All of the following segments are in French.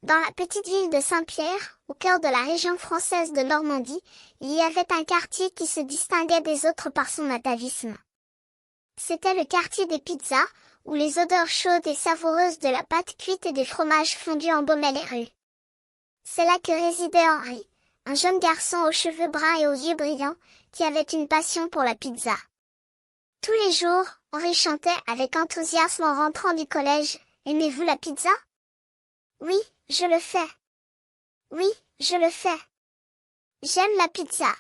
Dans la petite ville de Saint-Pierre, au cœur de la région française de Normandie, il y avait un quartier qui se distinguait des autres par son atavisme. C'était le quartier des pizzas, où les odeurs chaudes et savoureuses de la pâte cuite et des fromages fondus embaumaient les rues. C'est là que résidait Henri, un jeune garçon aux cheveux bruns et aux yeux brillants, qui avait une passion pour la pizza. Tous les jours, Henri chantait avec enthousiasme en rentrant du collège. « Aimez-vous la pizza ? » ?»« Oui, je le fais. »« Oui, je le fais. J'aime la pizza. »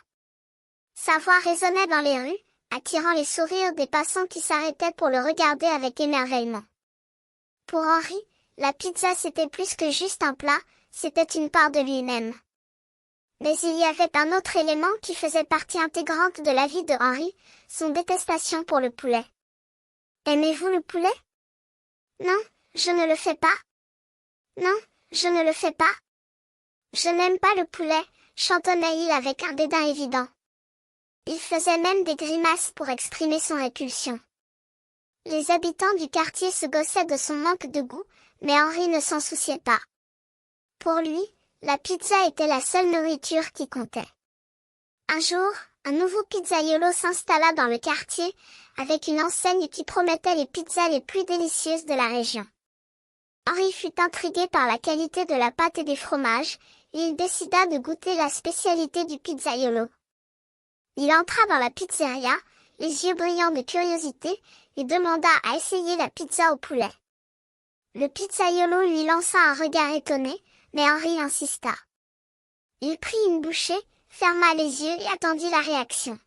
Sa voix résonnait dans les rues, attirant les sourires des passants qui s'arrêtaient pour le regarder avec émerveillement. Pour Henri, la pizza c'était plus que juste un plat, c'était une part de lui-même. Mais il y avait un autre élément qui faisait partie intégrante de la vie de Henri, son détestation pour le poulet. « Aimez-vous le poulet ? » ?»« Non, je ne le fais pas. »« Non, je ne le fais pas. Je n'aime pas le poulet, » chantonnait-il avec un dédain évident. Il faisait même des grimaces pour exprimer son répulsion. Les habitants du quartier se gaussaient de son manque de goût, mais Henri ne s'en souciait pas. Pour lui, la pizza était la seule nourriture qui comptait. Un jour, un nouveau pizzaiolo s'installa dans le quartier, avec une enseigne qui promettait les pizzas les plus délicieuses de la région. Henri fut intrigué par la qualité de la pâte et des fromages, et il décida de goûter la spécialité du pizzaiolo. Il entra dans la pizzeria, les yeux brillants de curiosité, et demanda à essayer la pizza au poulet. Le pizzaiolo lui lança un regard étonné, mais Henri insista. Il prit une bouchée, ferma les yeux et attendit la réaction.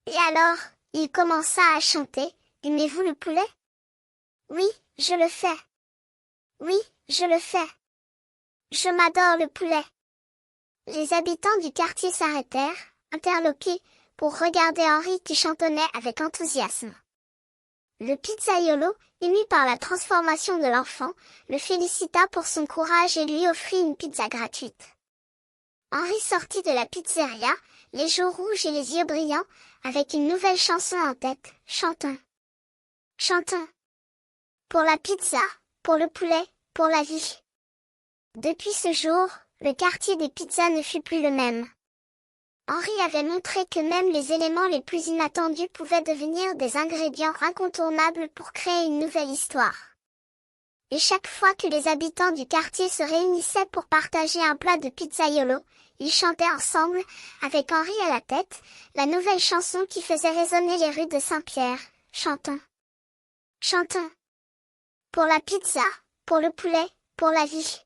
Et alors, il commença à chanter « Aimez-vous le poulet ? » ?»« Oui, je le fais. »« Oui, je le fais. Je m'adore le poulet. » Les habitants du quartier s'arrêtèrent, interloqués, pour regarder Henri qui chantonnait avec enthousiasme. Le pizzaiolo, ému par la transformation de l'enfant, le félicita pour son courage et lui offrit une pizza gratuite. Henri sortit de la pizzeria, les joues rouges et les yeux brillants, avec une nouvelle chanson en tête, « Chantons. Chantons. Pour la pizza, pour le poulet, pour la vie. » Depuis ce jour, le quartier des pizzas ne fut plus le même. Henri avait montré que même les éléments les plus inattendus pouvaient devenir des ingrédients incontournables pour créer une nouvelle histoire. Et chaque fois que les habitants du quartier se réunissaient pour partager un plat de pizzaiolo, ils chantaient ensemble, avec Henri à la tête, la nouvelle chanson qui faisait résonner les rues de Saint-Pierre. « Chantons. Chantons. Pour la pizza, pour le poulet, pour la vie. »